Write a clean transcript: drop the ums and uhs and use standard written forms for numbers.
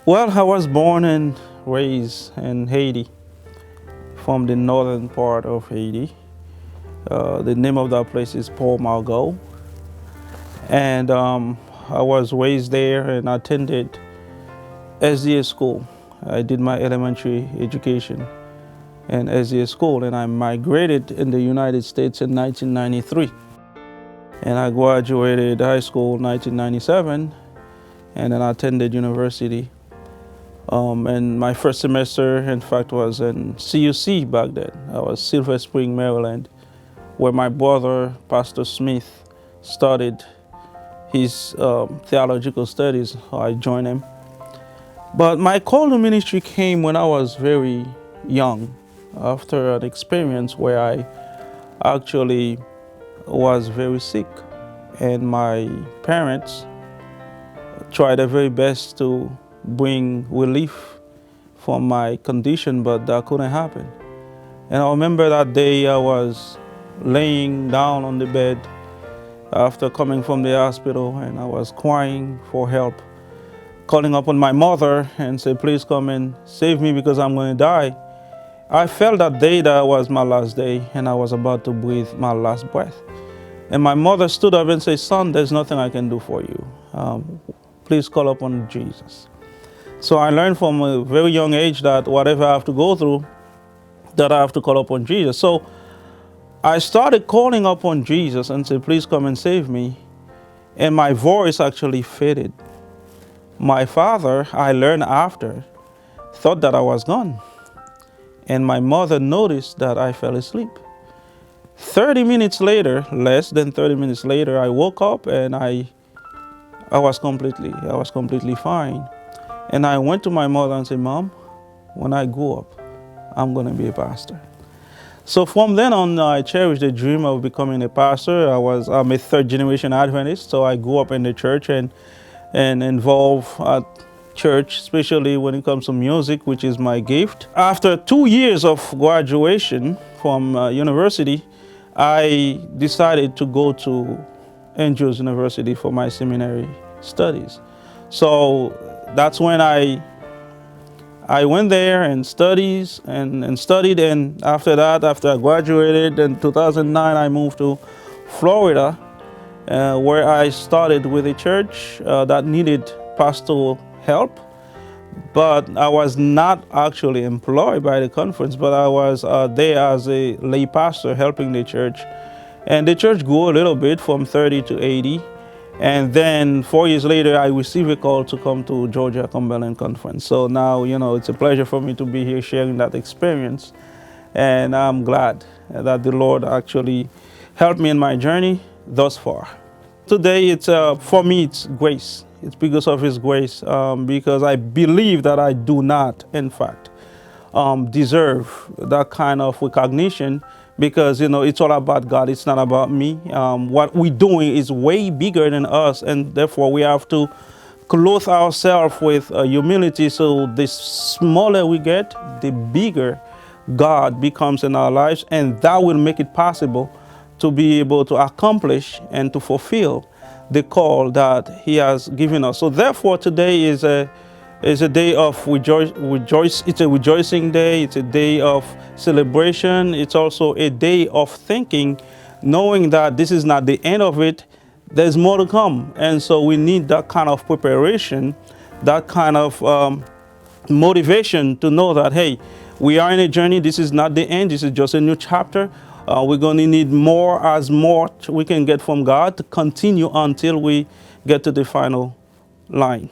Well, I was born and raised in Haiti, from the northern part of Haiti. The name of that place is Paul Margot. And I was raised there and attended SDA school. I did my elementary education in SDA school, and I migrated in the United States in 1993. And I graduated high school in 1997, and then I attended university. And my first semester, in fact, was in CUC back then. I was Silver Spring, Maryland, where my brother, Pastor Smith, started his theological studies. I joined him. But my call to ministry came when I was very young, after an experience where I actually was very sick. And my parents tried their very best to bring relief from my condition, but that couldn't happen. And I remember that day I was laying down on the bed after coming from the hospital, and I was crying for help, calling upon my mother and said, please come and save me because I'm going to die. I felt that day that was my last day, and I was about to breathe my last breath. And my mother stood up and said, son, there's nothing I can do for you. Please call upon Jesus. So I learned from a very young age that whatever I have to go through, that I have to call upon Jesus. So I started calling upon Jesus and said, please come and save me. And my voice actually faded. My father, I learned after, thought that I was gone. And my mother noticed that I fell asleep. 30 minutes later, less than 30 minutes later, I woke up and I was completely fine. And I went to my mother and said, Mom, when I grow up, I'm going to be a pastor. So from then on, I cherished the dream of becoming a pastor. I'm a third generation Adventist, so I grew up in the church and involved at church, especially when it comes to music, which is my gift. After 2 years of graduation from university, I decided to go to Angels University for my seminary studies. So that's when I went there and studied, and after that, after I graduated in 2009, I moved to Florida, where I started with a church that needed pastoral help. But I was not actually employed by the conference, but I was there as a lay pastor helping the church. And the church grew a little bit from 30 to 80. And then 4 years later, I received a call to come to Georgia-Cumberland conference. So now, it's a pleasure for me to be here sharing that experience. And I'm glad that the Lord actually helped me in my journey thus far. Today, for me, it's grace. It's because of His grace, because I believe that I do not, in fact, deserve that kind of recognition, because it's all about God. It's not about me. What we're doing is way bigger than us, and therefore we have to clothe ourselves with humility. So the smaller we get, the bigger God becomes in our lives, and that will make it possible to be able to accomplish and to fulfill the call that He has given us. So therefore, today is a day of rejoice. It's a rejoicing day. It's a day of celebration. It's also a day of thinking, knowing that this is not the end of it. There's more to come. And so we need that kind of preparation, that kind of motivation to know that, hey, we are in a journey. This is not the end. This is just a new chapter. We're going to need more we can get from God to continue until we get to the final line.